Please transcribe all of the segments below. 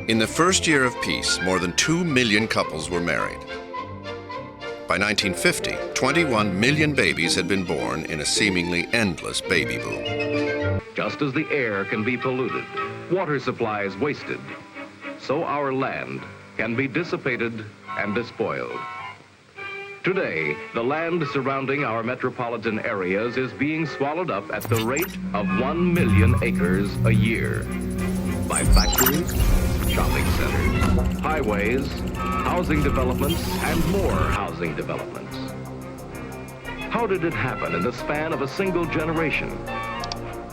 In the first year of peace, more than 2 million couples were married. By 1950, 21 million babies had been born in a seemingly endless baby boom. Just as the air can be polluted, water supplies wasted, so our land can be dissipated and despoiled. Today, the land surrounding our metropolitan areas is being swallowed up at the rate of 1 million acres a year by factories, shopping centers, highways, housing developments, and more housing developments. How did it happen in the span of a single generation?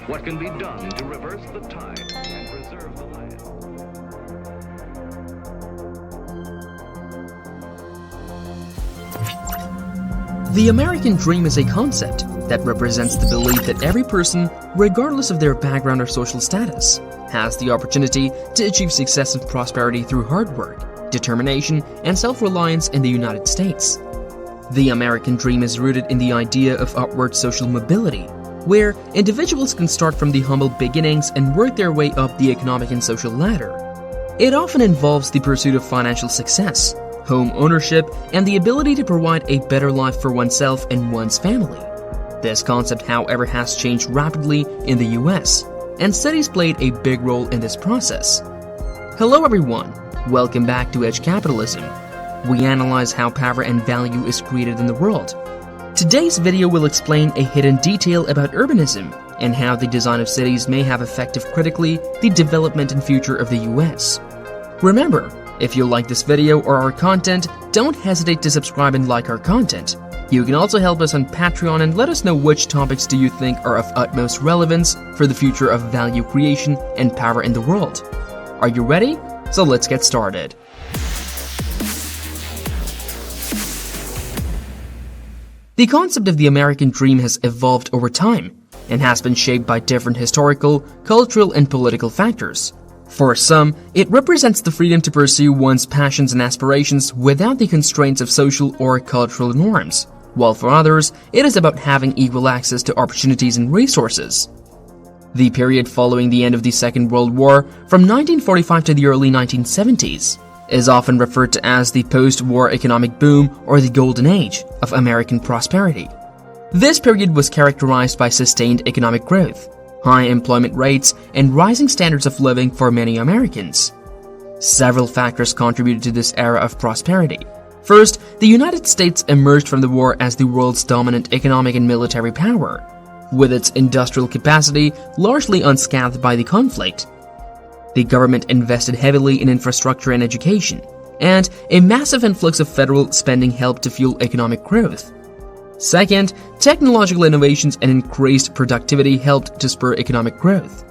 What can be done to reverse the tide and preserve the land? The American dream is a concept that represents the belief that every person, regardless of their background or social status, has the opportunity to achieve success and prosperity through hard work, determination, and self-reliance in the United States. The American dream is rooted in the idea of upward social mobility, where individuals can start from the humble beginnings and work their way up the economic and social ladder. It often involves the pursuit of financial success, home ownership, and the ability to provide a better life for oneself and one's family. This concept, however, has changed rapidly in the US, and cities played a big role in this process. Hello everyone, welcome back to Edge Capitalism. We analyze how power and value is created in the world. Today's video will explain a hidden detail about urbanism and how the design of cities may have affected critically the development and future of the US. Remember, if you like this video or our content, don't hesitate to subscribe and like our content. You can also help us on Patreon and let us know which topics do you think are of utmost relevance for the future of value creation and power in the world. Are you ready? So let's get started. The concept of the American dream has evolved over time and has been shaped by different historical, cultural, and political factors. For some, it represents the freedom to pursue one's passions and aspirations without the constraints of social or cultural norms, while for others, it is about having equal access to opportunities and resources. The period following the end of the Second World War, from 1945 to the early 1970s, is often referred to as the post-war economic boom or the golden age of American prosperity. This period was characterized by sustained economic growth, high employment rates, and rising standards of living for many Americans. Several factors contributed to this era of prosperity. First, the United States emerged from the war as the world's dominant economic and military power, with its industrial capacity largely unscathed by the conflict. The government invested heavily in infrastructure and education, and a massive influx of federal spending helped to fuel economic growth. Second, technological innovations and increased productivity helped to spur economic growth.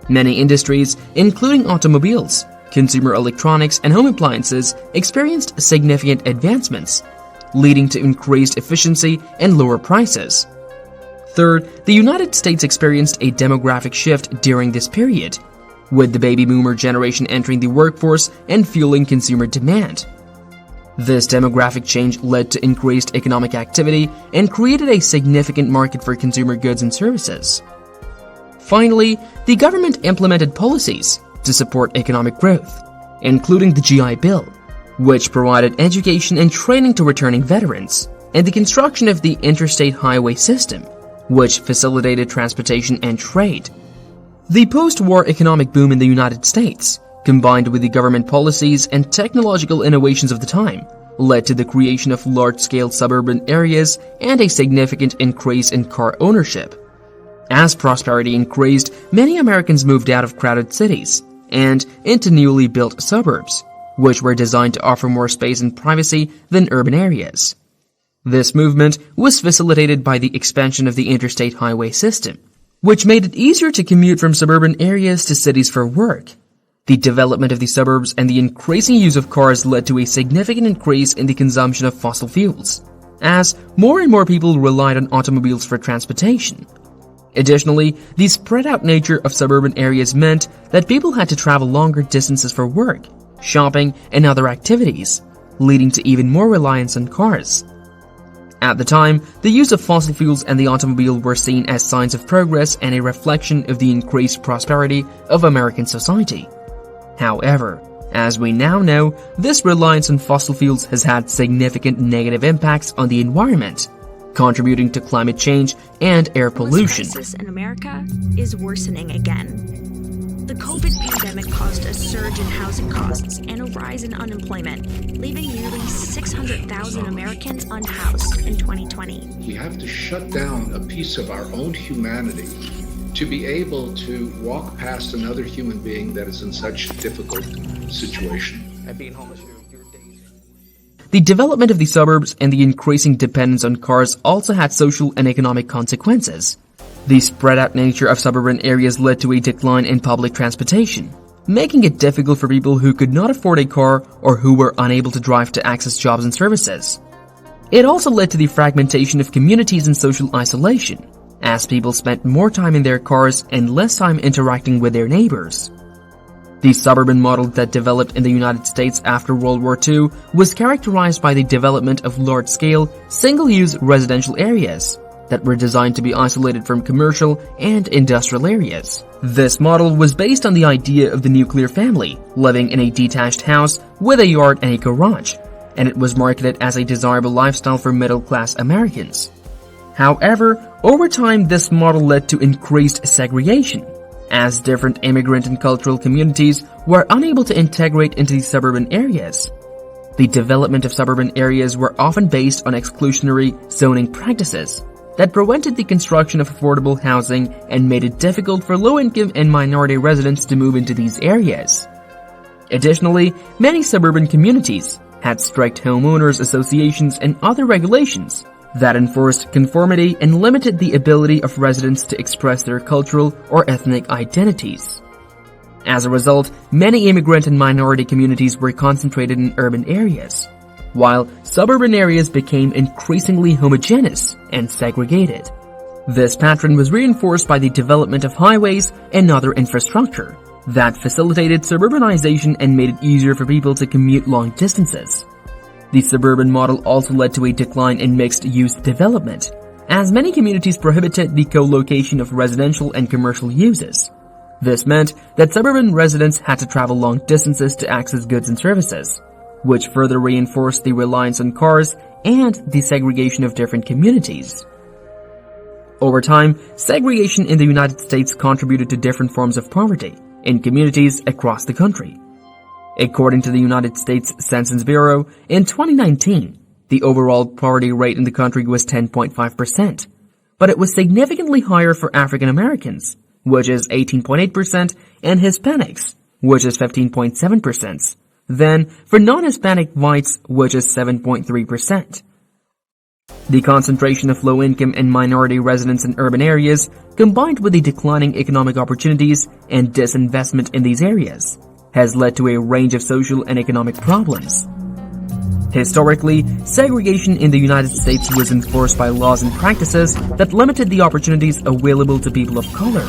Many industries, including automobiles, consumer electronics, and home appliances, experienced significant advancements, leading to increased efficiency and lower prices. Third, the United States experienced a demographic shift during this period, with the baby boomer generation entering the workforce and fueling consumer demand. This demographic change led to increased economic activity and created a significant market for consumer goods and services. Finally, the government implemented policies to support economic growth, including the GI Bill, which provided education and training to returning veterans, and the construction of the interstate highway system, which facilitated transportation and trade. The post-war economic boom in the United States, combined with the government policies and technological innovations of the time, led to the creation of large-scale suburban areas and a significant increase in car ownership. As prosperity increased, many Americans moved out of crowded cities and into newly built suburbs, which were designed to offer more space and privacy than urban areas. This movement was facilitated by the expansion of the interstate highway system, which made it easier to commute from suburban areas to cities for work. The development of the suburbs and the increasing use of cars led to a significant increase in the consumption of fossil fuels, as more and more people relied on automobiles for transportation. Additionally, the spread-out nature of suburban areas meant that people had to travel longer distances for work, shopping, and other activities, leading to even more reliance on cars. At the time, the use of fossil fuels and the automobile were seen as signs of progress and a reflection of the increased prosperity of American society. However, As we now know, this reliance on fossil fuels has had significant negative impacts on the environment, contributing to climate change and air pollution. The crisis in America is worsening again. The COVID pandemic caused a surge in housing costs and a rise in unemployment, leaving nearly 600,000 Americans unhoused in 2020. We have to shut down a piece of our own humanity to be able to walk past another human being that is in such a difficult situation. The development of the suburbs and the increasing dependence on cars also had social and economic consequences. The spread-out nature of suburban areas led to a decline in public transportation, making it difficult for people who could not afford a car or who were unable to drive to access jobs and services. It also led to the fragmentation of communities and social isolation, as people spent more time in their cars and less time interacting with their neighbors. The suburban model that developed in the United States after World War II was characterized by the development of large-scale, single-use residential areas that were designed to be isolated from commercial and industrial areas. This model was based on the idea of the nuclear family living in a detached house with a yard and a garage, and it was marketed as a desirable lifestyle for middle-class Americans. However, over time this model led to increased segregation, as different immigrant and cultural communities were unable to integrate into the suburban areas. The development of suburban areas were often based on exclusionary zoning practices that prevented the construction of affordable housing and made it difficult for low-income and minority residents to move into these areas. Additionally, many suburban communities had strict homeowners associations and other regulations that enforced conformity and limited the ability of residents to express their cultural or ethnic identities. As a result, many immigrant and minority communities were concentrated in urban areas, while suburban areas became increasingly homogeneous and segregated. This pattern was reinforced by the development of highways and other infrastructure that facilitated suburbanization and made it easier for people to commute long distances. The suburban model also led to a decline in mixed-use development, as many communities prohibited the co-location of residential and commercial uses. This meant that suburban residents had to travel long distances to access goods and services, which further reinforced the reliance on cars and the segregation of different communities. Over time, segregation in the United States contributed to different forms of poverty in communities across the country. According to the United States Census Bureau, in 2019, the overall poverty rate in the country was 10.5%, but it was significantly higher for African Americans, which is 18.8%, and Hispanics, which is 15.7%. Then, for non-Hispanic whites, which is 7.3%. The concentration of low-income and minority residents in urban areas, combined with the declining economic opportunities and disinvestment in these areas, has led to a range of social and economic problems. Historically, segregation in the United States was enforced by laws and practices that limited the opportunities available to people of color.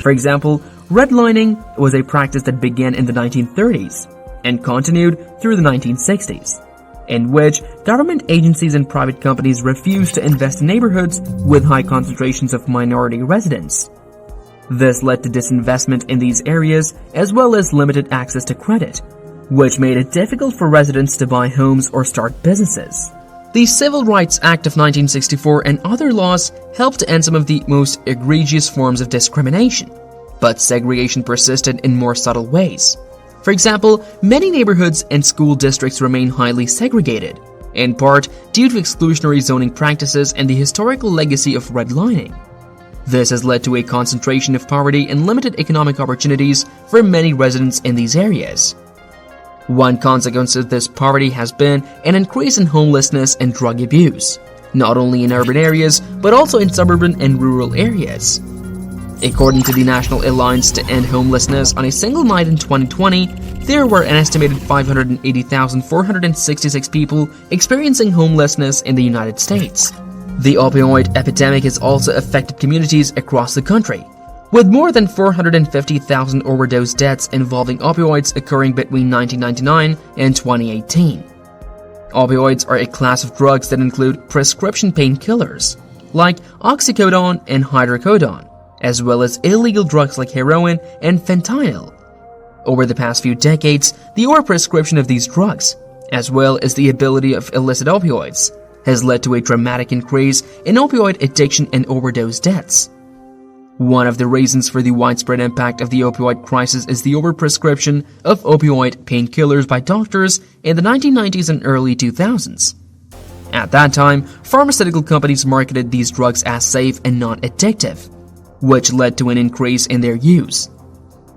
For example, redlining was a practice that began in the 1930s and continued through the 1960s, in which government agencies and private companies refused to invest in neighborhoods with high concentrations of minority residents. This led to disinvestment in these areas as well as limited access to credit, which made it difficult for residents to buy homes or start businesses. The Civil Rights Act of 1964 and other laws helped to end some of the most egregious forms of discrimination, but segregation persisted in more subtle ways. For example, many neighborhoods and school districts remain highly segregated, in part due to exclusionary zoning practices and the historical legacy of redlining. This has led to a concentration of poverty and limited economic opportunities for many residents in these areas. One consequence of this poverty has been an increase in homelessness and drug abuse, not only in urban areas, but also in suburban and rural areas. According to the National Alliance to End Homelessness, on a single night in 2020, there were an estimated 580,466 people experiencing homelessness in the United States. The opioid epidemic has also affected communities across the country, with more than 450,000 overdose deaths involving opioids occurring between 1999 and 2018. Opioids are a class of drugs that include prescription painkillers, like oxycodone and hydrocodone, as well as illegal drugs like heroin and fentanyl. Over the past few decades, the overprescription of these drugs, as well as the ability of illicit opioids, has led to a dramatic increase in opioid addiction and overdose deaths. One of the reasons for the widespread impact of the opioid crisis is the overprescription of opioid painkillers by doctors in the 1990s and early 2000s. At that time, pharmaceutical companies marketed these drugs as safe and not addictive, which led to an increase in their use.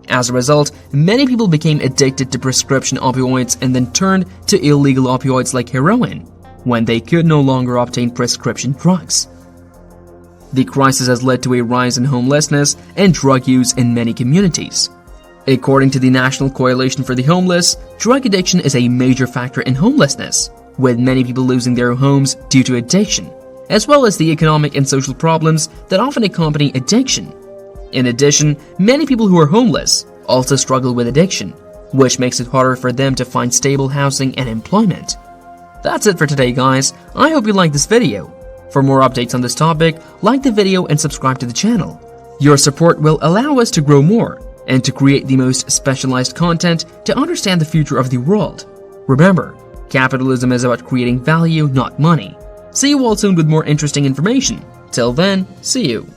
As a result, many people became addicted to prescription opioids and then turned to illegal opioids like heroin when they could no longer obtain prescription drugs. The crisis has led to a rise in homelessness and drug use in many communities. According to the National Coalition for the Homeless, drug addiction is a major factor in homelessness, with many people losing their homes due to addiction, as well as the economic and social problems that often accompany addiction. In addition, many people who are homeless also struggle with addiction, which makes it harder for them to find stable housing and employment. That's it for today, guys. I hope you liked this video. For more updates on this topic, like the video and subscribe to the channel. Your support will allow us to grow more and to create the most specialized content to understand the future of the world. Remember, capitalism is about creating value, not money. See you all soon with more interesting information. Till then, see you.